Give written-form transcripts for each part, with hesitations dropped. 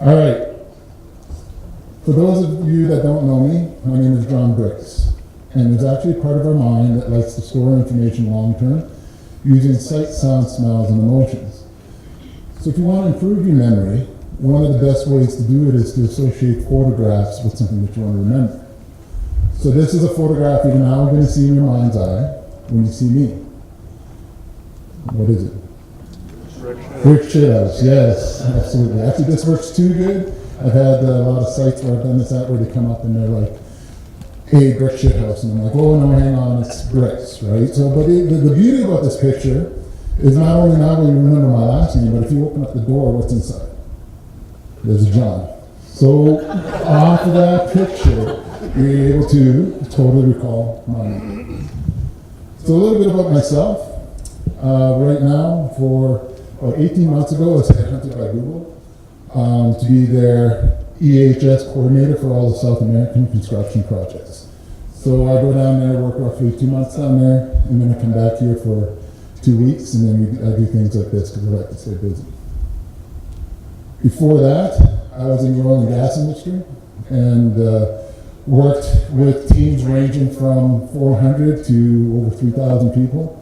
All right. For those of you that don't know me, my name is John Bricks, and there's actually a part of our mind that likes to store information long term using sight, sound, smells, and emotions. So if you want to improve your memory, one of the best ways to do it is to associate photographs with something that you want to remember. So this is a photograph you're now going to see in your mind's eye when you see me. What is it? Brick Shithouse, yes, absolutely. Actually, this works too good. I've had a lot of sites where I've done this at where they come up and they're like, hey, Brick Shithouse. And I'm like, oh, no, hang on, it's bricks, right? So, but the beauty about this picture is not only now will you remember my last name, but if you open up the door, what's inside? There's a John. So, off of that picture, you're able to totally recall my name. So, a little bit about myself. Right now, for about 18 months ago, I was headhunted by Google to be their EHS coordinator for all the South American construction projects. So I go down there, work roughly 2 months down there, and then I come back here for 2 weeks, and then I do things like this because I like to stay busy. Before that, I was in the oil and gas industry and worked with teams ranging from 400 to over 3,000 people,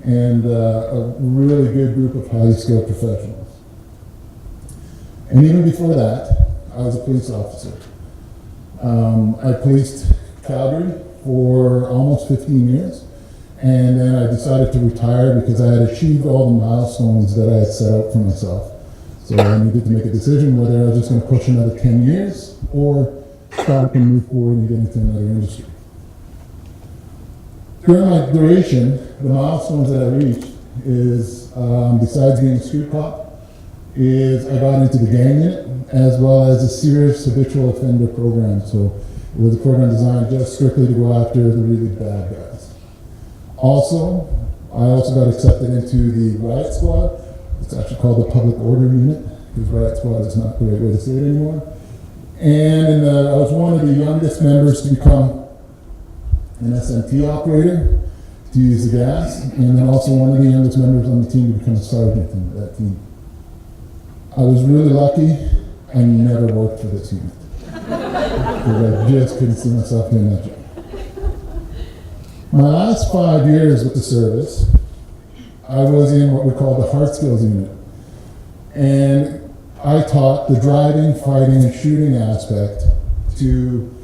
and a really good group of highly skilled professionals. And even before that, I was a police officer. I policed Calgary for almost 15 years, and then I decided to retire because I had achieved all the milestones that I had set out for myself. So I needed to make a decision whether I was just going to push another 10 years or stop and move forward and get into another industry. During my duration, the milestones that I reached is, besides being a street cop, is I got into the gang unit as well as a serious habitual offender program. So it was a program designed just strictly to go after the really bad guys. Also, I also got accepted into the riot squad. It's actually called the public order unit because riot squad is not the right way to say it anymore. And I was one of the youngest members to become an SMT operator to use the gas, and then also one of the youngest members on the team to become a sergeant in that team. I was really lucky. I never worked for this unit because I just couldn't see myself doing that job. My last 5 years with the service, I was in what we call the hard skills unit, and I taught the driving, fighting, and shooting aspect to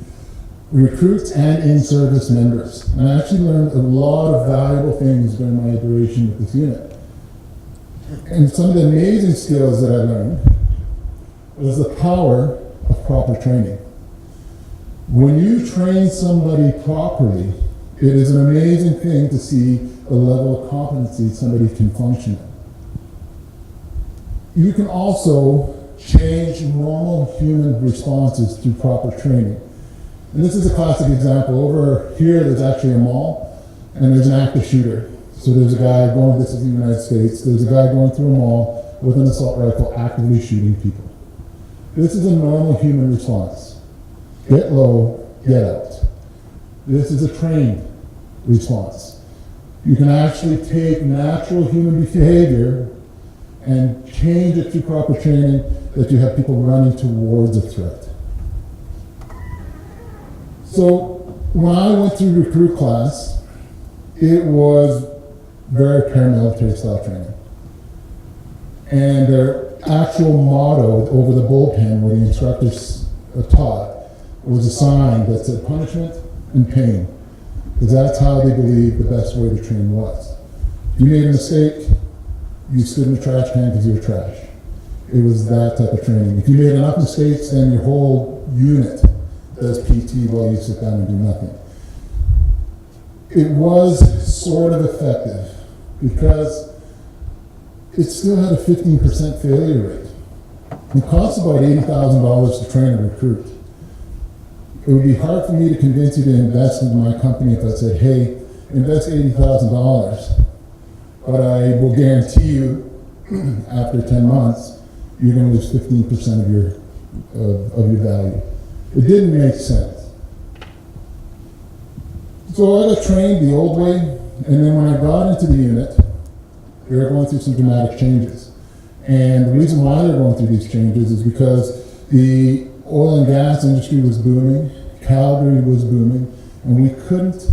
recruits and in-service members. And I actually learned a lot of valuable things during my duration with this unit. And some of the amazing skills that I learned was the power of proper training. When you train somebody properly, it is an amazing thing to see the level of competency somebody can function at. You can also change normal human responses through proper training. And this is a classic example. Over here, there's actually a mall, and there's an active shooter. So there's a guy going, this is the United States, there's a guy going through a mall with an assault rifle actively shooting people. This is a normal human response. Get low, get out. This is a trained response. You can actually take natural human behavior and change it through proper training that you have people running towards a threat. So when I went through recruit class, it was very paramilitary style training. And their actual motto over the bullpen where the instructors taught was a sign that said punishment and pain. Because that's how they believed the best way to train was. If you made a mistake, you stood in the trash can because you were trash. It was that type of training. If you made enough mistakes, then your whole unit does PT while you sit down and do nothing. It was sort of effective because it still had a 15% failure rate. It costs about $80,000 to train a recruit. It would be hard for me to convince you to invest in my company if I said, hey, invest $80,000, but I will guarantee you after 10 months, you're going to lose 15% of your value. It didn't make sense. So I got trained the old way, and then when I got into the unit, they were going through some dramatic changes. And the reason why they're going through these changes is because The oil and gas industry was booming, Calgary was booming, and we couldn't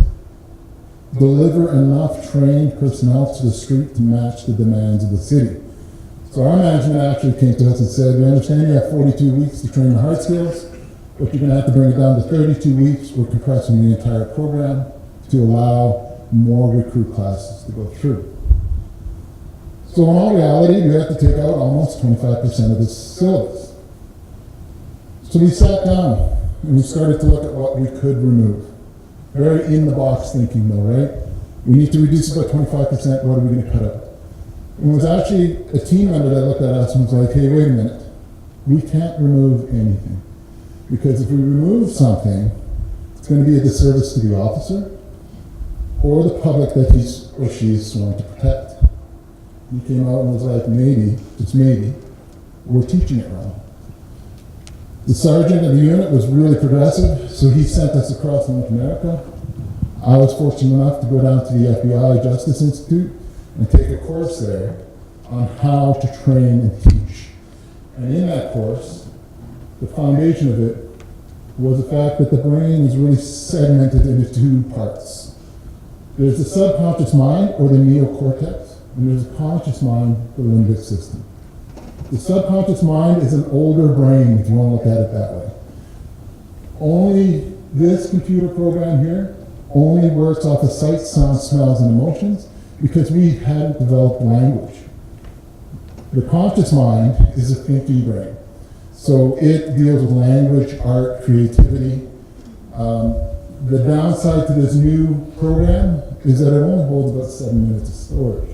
deliver enough trained personnel to the street to match the demands of the city. So our management actually came to us and said, we understand you have 42 weeks to train the hard skills, but you're going to have to bring it down to 32 weeks. We're compressing the entire program to allow more recruit classes to go through. So in all reality, we have to take out almost 25% of this syllabus. So we sat down and we started to look at what we could remove. Very in-the-box thinking though, right? We need to reduce it by 25%, what are we going to cut out? And it was actually a team member that looked at us and was like, hey, wait a minute. We can't remove anything. Because if we remove something, it's going to be a disservice to the officer or the public that he or she is sworn to protect. He came out and was like, maybe, just maybe, we're teaching it wrong. The sergeant of the unit was really progressive, so he sent us across North America. I was fortunate enough to go down to the FBI Justice Institute and take a course there on how to train and teach. And in that course, the foundation of it was the fact that the brain is really segmented into two parts. There's the subconscious mind, or the neocortex, and there's a conscious mind, the limbic system. The subconscious mind is an older brain, if you want to look at it that way. Only this computer program here only works off of sight, sound, smells, and emotions because we hadn't developed language. The conscious mind is a thinking brain. So it deals with language, art, creativity. The downside to this new program is that it only holds about 7 minutes of storage.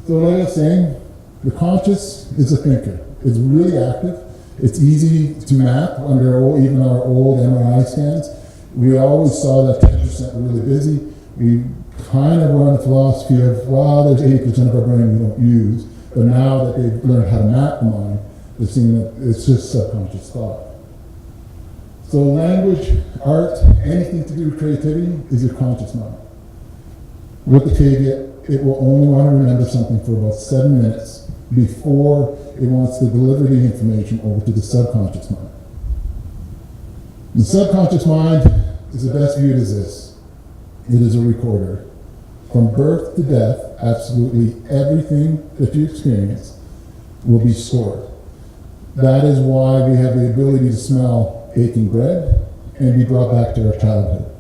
So like I was saying, the conscious is a thinker. It's really active. It's easy to map under even our old MRI scans. We always saw that 10% were really busy. We kind of were on the philosophy of, well, there's 80% of our brain we don't use. But now that they've learned how to map the mind, they're seeing that it's just subconscious thought. So language, art, anything to do with creativity is your conscious mind. With the caveat, it will only want to remember something for about 7 minutes before it wants to deliver the information over to the subconscious mind. The subconscious mind is the best viewed as this. It is a recorder. From birth to death, absolutely everything that you experience will be stored. That is why we have the ability to smell baking bread and be brought back to our childhood.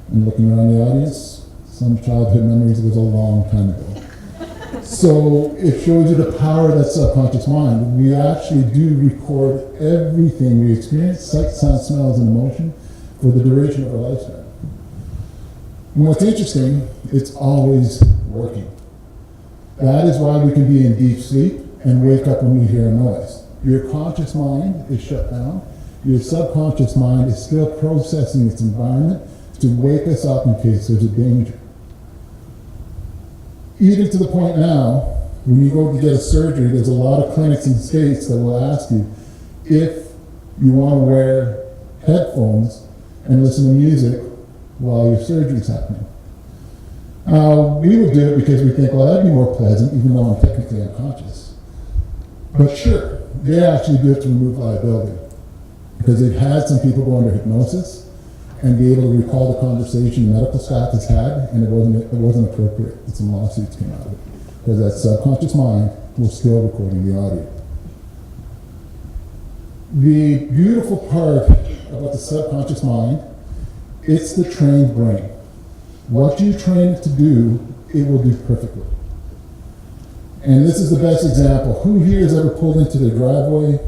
And looking around the audience, some childhood memories was a long time ago. So it shows you the power of that subconscious mind. We actually do record everything we experience, sight, sound, smells, and emotion for the duration of our lifespan. And what's interesting, it's always working. That is why we can be in deep sleep and wake up when we hear a noise. Your conscious mind is shut down. Your subconscious mind is still processing its environment to wake us up in case there's a danger. Even to the point now, when you go to get a surgery, there's a lot of clinics in states that will ask you if you want to wear headphones and listen to music while your surgery is happening. We would do it because we think, well, that'd be more pleasant, even though I'm technically unconscious. But sure, they actually do it to remove liability because they've had some people go under hypnosis and be able to recall the conversation medical staff has had, and it wasn't appropriate. And some lawsuits came out of it because that subconscious mind was still recording the audio. The beautiful part about the subconscious mind, it's the trained brain. What you train it to do, it will do perfectly. And this is the best example. Who here has ever pulled into their driveway,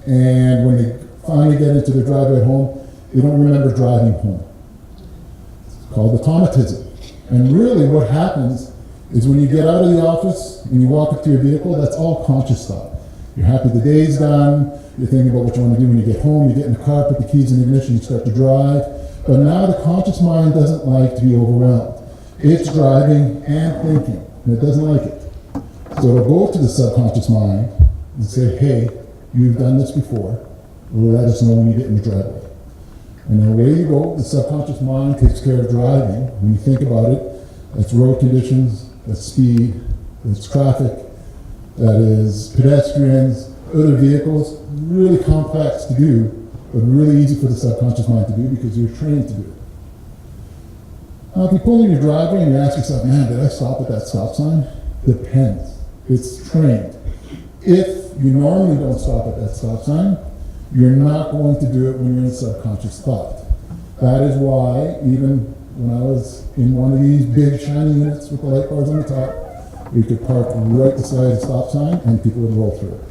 and when they finally get into their driveway home, they don't remember driving home? It's called automatism. And really what happens is when you get out of the office and you walk up to your vehicle, that's all conscious thought. You're happy the day's done, you're thinking about what you want to do when you get home, you get in the car, put the keys in the ignition, you start to drive. But now the conscious mind doesn't like to be overwhelmed. It's driving and thinking, and it doesn't like it. So it'll go to the subconscious mind and say, hey, you've done this before, let us know when you get in the driveway. And then away you go, the subconscious mind takes care of driving. When you think about it, that's road conditions, that's speed, that's traffic, that is pedestrians, other vehicles. really complex to do, but really easy for the subconscious mind to do because you're trained to do it. Now, if you pull in your driveway and you ask yourself, man, did I stop at that stop sign? Depends. It's trained. If you normally don't stop at that stop sign, you're not going to do it when you're in subconscious thought. That is why, even when I was in one of these big shiny units with the light bars on the top, we could park right beside the stop sign and people would roll through it.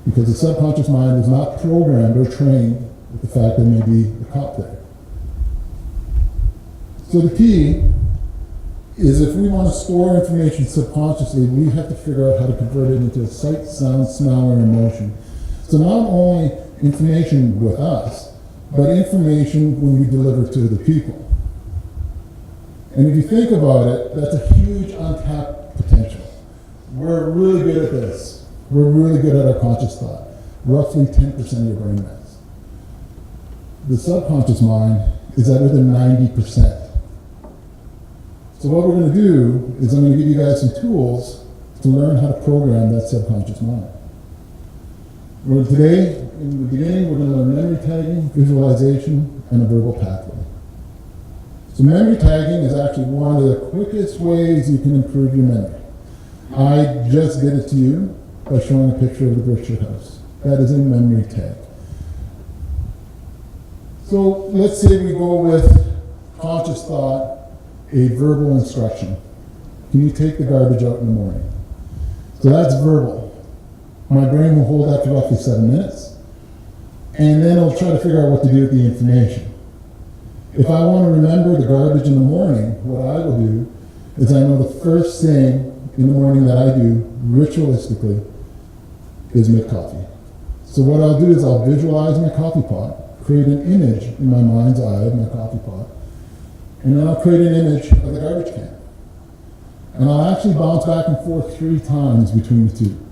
Because the subconscious mind is not programmed or trained with the fact that there may be a cop there. So the key is if we want to store information subconsciously, we have to figure out how to convert it into a sight, sound, smell, or emotion. So not only information with us, but information when we deliver to the people. And if you think about it, that's a huge untapped potential. We're really good at this. We're really good at our conscious thought. Roughly 10% of your brain mass. The subconscious mind is at other 90%. So what we're going to do is I'm going to give you guys some tools to learn how to program that subconscious mind. Today, in the beginning, we're going to learn memory tagging, visualization, and a verbal pathway. So memory tagging is actually one of the quickest ways you can improve your memory. I just did it to you by showing a picture of the Berkshire House. That is a memory tag. So let's say we go with conscious thought, a verbal instruction. Can you take the garbage out in the morning? So that's verbal. My brain will hold that for roughly 7 minutes, and then it'll try to figure out what to do with the information. If I want to remember the garbage in the morning, what I will do is I know the first thing in the morning that I do ritualistically is make coffee. So what I'll do is I'll visualize my coffee pot, create an image in my mind's eye of my coffee pot, and then I'll create an image of the garbage can. And I'll actually bounce back and forth 3 times between the two.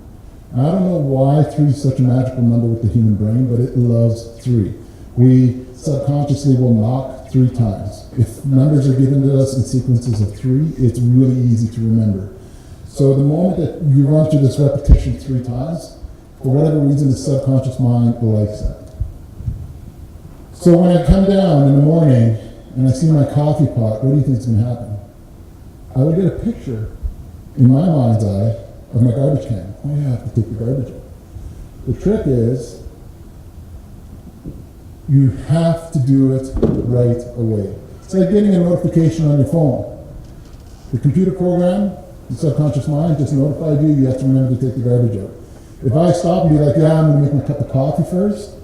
I don't know why 3 is such a magical number with the human brain, but it loves 3. We subconsciously will knock 3 times. If numbers are given to us in sequences of 3, it's really easy to remember. So the moment that you run through this repetition 3 times, for whatever reason, the subconscious mind likes that. So when I come down in the morning and I see my coffee pot, what do you think is going to happen? I will get a picture in my mind's eye of my garbage can. Oh yeah, I have to take the garbage out. The trick is, you have to do it right away. It's like getting a notification on your phone. The computer program, the subconscious mind, just notified you, you have to remember to take the garbage out. If I stop and be like, yeah, I'm going to make my cup of coffee first,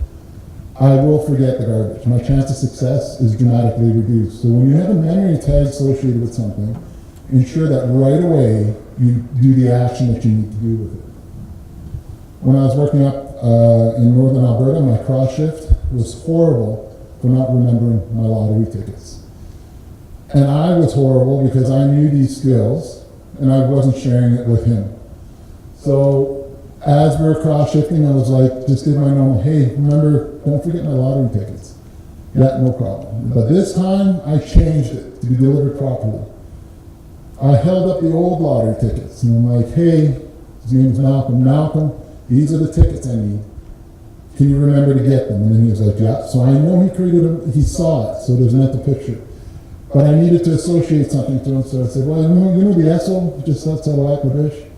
I will forget the garbage. My chance of success is dramatically reduced. So when you have a memory tag associated with something, ensure that right away you do the action that you need to do with it. When I was working up in northern Alberta, my cross shift was horrible for not remembering my lottery tickets. And I was horrible because I knew these skills and I wasn't sharing it with him. So as we were cross shifting, I was like, just did my normal, hey, remember, don't forget my lottery tickets. Yeah, no problem. But this time I changed it to be delivered properly. I held up the old lottery tickets, and I'm like, hey, his name's Malcolm. Malcolm, these are the tickets I need. Can you remember to get them? And then he was like, yeah. So I know he saw it, so there's a mental picture. But I needed to associate something to him, so I said, well, you know the Esso just outside of Lac-La-Biche?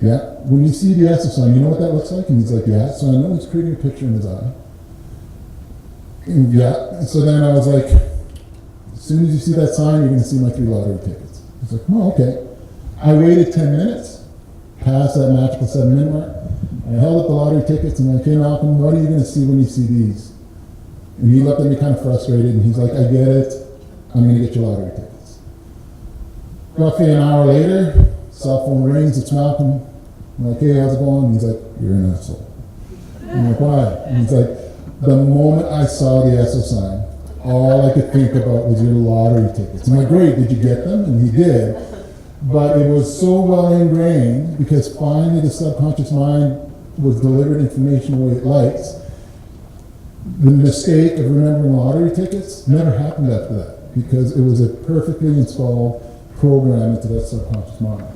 Yeah. When you see the Esso sign, you know what that looks like? And he's like, yeah. So I know he's creating a picture in his eye. And yeah. And so then I was like, as soon as you see that sign, you're going to see my 3 lottery tickets. He's like, oh, okay. I waited 10 minutes, past that magical 7-minute mark. I held up the lottery tickets and I came out, and what are you going to see when you see these? And he looked at me kind of frustrated, and he's like, I get it. I'm going to get your lottery tickets. Roughly an hour later, cell phone rings, it's Malcolm. I'm like, hey, how's it going? And he's like, you're an asshole. I'm like, why? And he's like, the moment I saw the Esso sign, all I could think about was your lottery tickets. I'm like, great, did you get them? And he did. But it was so well ingrained because finally the subconscious mind was delivered information the way it likes. The mistake of remembering lottery tickets never happened after that because it was a perfectly installed program into that subconscious mind.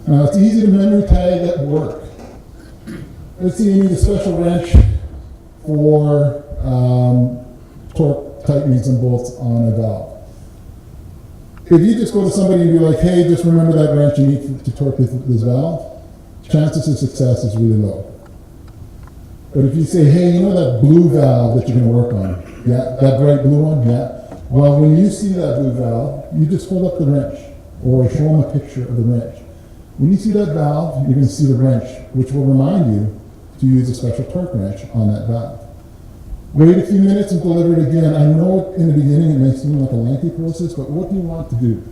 Now, it's easy to memory tag at work. Let's see, you need a special wrench for torque tightenings and bolts on a valve. If you just go to somebody and be like, hey, just remember that wrench you need to torque this valve, chances of success is really low. But if you say, hey, you know that blue valve that you're going to work on? Yeah, that bright blue one? Yeah. Well, when you see that blue valve, you just hold up the wrench or show them a picture of the wrench. When you see that valve, you're going to see the wrench, which will remind you to use a special torque wrench on that valve. Wait a few minutes and deliver it again. I know in the beginning it may seem like a lengthy process, but what do you want to do?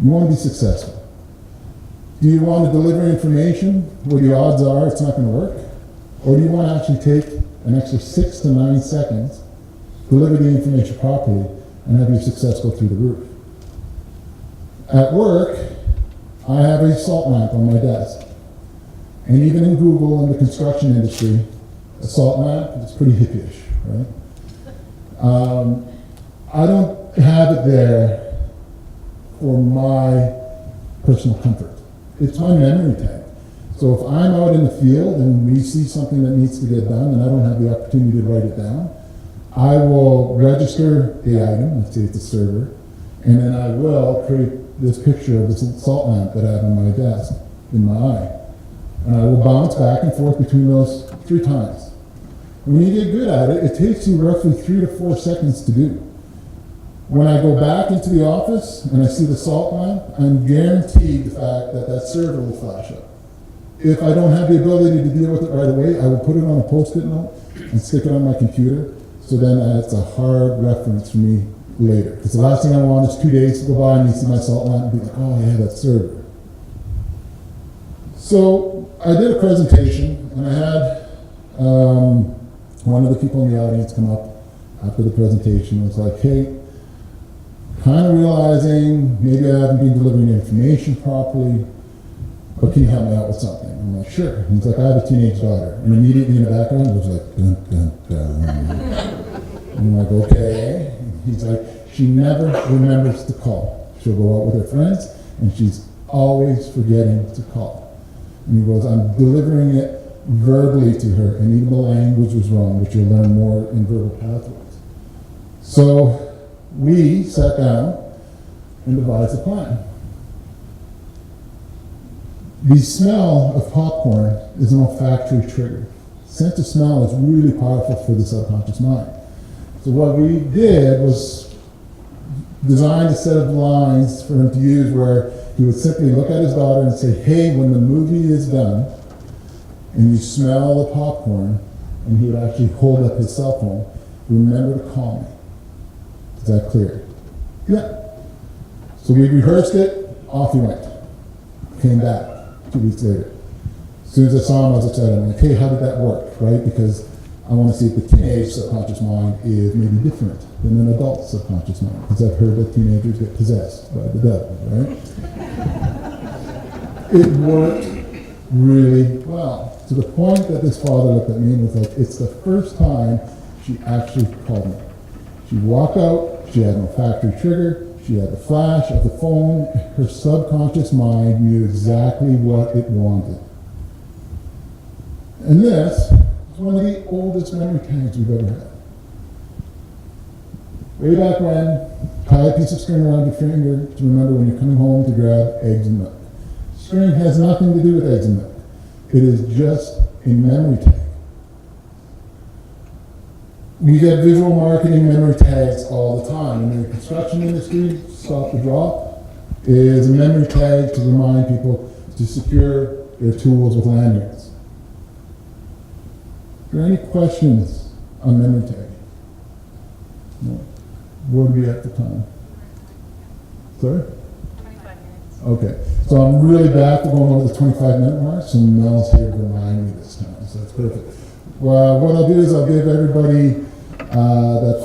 You want to be successful. Do you want to deliver information where the odds are it's not going to work? Or do you want to actually take an extra 6 to 9 seconds, deliver the information properly, and have your success go through the roof? At work, I have a salt lamp on my desk. And even in Google and the construction industry, a salt lamp is pretty hippie-ish, right? I don't have it there for my personal comfort. It's my memory tag. So if I'm out in the field and we see something that needs to get done and I don't have the opportunity to write it down, I will register the item, let's say it's a server, and then I will create this picture of this salt lamp that I have on my desk in my eye. And I will bounce back and forth between those 3 times. When you get good at it, it takes you roughly 3 to 4 seconds to do. When I go back into the office and I see the salt lamp, I'm guaranteed the fact that that server will flash up. If I don't have the ability to deal with it right away, I will put it on a post-it note and stick it on my computer, so then it's a hard reference for me later. Because the last thing I want is 2 days to go by and you see my salt lamp and be like, oh yeah, that server. So I did a presentation and I had one of the people in the audience come up after the presentation and was like, hey, kind of realizing maybe I haven't been delivering information properly, but can you help me out with something? I'm like, sure. He's like, I have a teenage daughter. And immediately in the background, it was like, dun, dun, dun. I'm like, okay. He's like, she never remembers to call. She'll go out with her friends, and she's always forgetting to call. And he goes, I'm delivering it verbally to her, and even the language was wrong, which you'll learn more in verbal pathways. So we sat down and devised a plan. The smell of popcorn is an olfactory trigger. Sense of smell is really powerful for the subconscious mind. So what we did was design a set of lines for him to use where he would simply look at his daughter and say, hey, when the movie is done and you smell the popcorn, and he would actually hold up his cell phone, remember to call me. Is that clear? Yeah. So we rehearsed it, off he went. Came back 2 weeks later. As soon as I saw him, I was excited. I'm like, hey, how did that work, right? Because I want to see if the teenage subconscious mind is maybe different than an adult subconscious mind. Because I've heard that teenagers get possessed by the devil, right? It worked really well, to the point that this father looked at me and was like, it's the first time she actually called me. She walked out, she had no factory trigger, she had the flash of the phone, her subconscious mind knew exactly what it wanted. And this is one of the oldest memory tags we've ever had. Way back when, tie a piece of string around your finger to remember when you're coming home to grab eggs and milk. String has nothing to do with eggs and milk. It is just a memory tag. We get visual marketing memory tags all the time. In the construction industry, Stop the Drop is a memory tag to remind people to secure their tools with lanyards. Are there any questions on memory tag? No. What are we at the time? Sorry? 25 minutes. Okay. So I'm really back to going over the 25-minute mark, so Mel's here to remind me this time, so that's perfect. Well, what I'll do is I'll give everybody that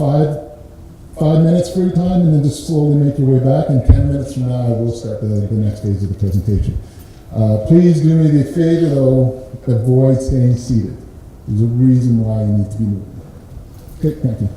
five minutes free time, and then just slowly make your way back, and 10 minutes from now I will start the next phase of the presentation. Please do me the favor, though, avoid staying seated. There's a reason why you need to be moving. Okay, thank you.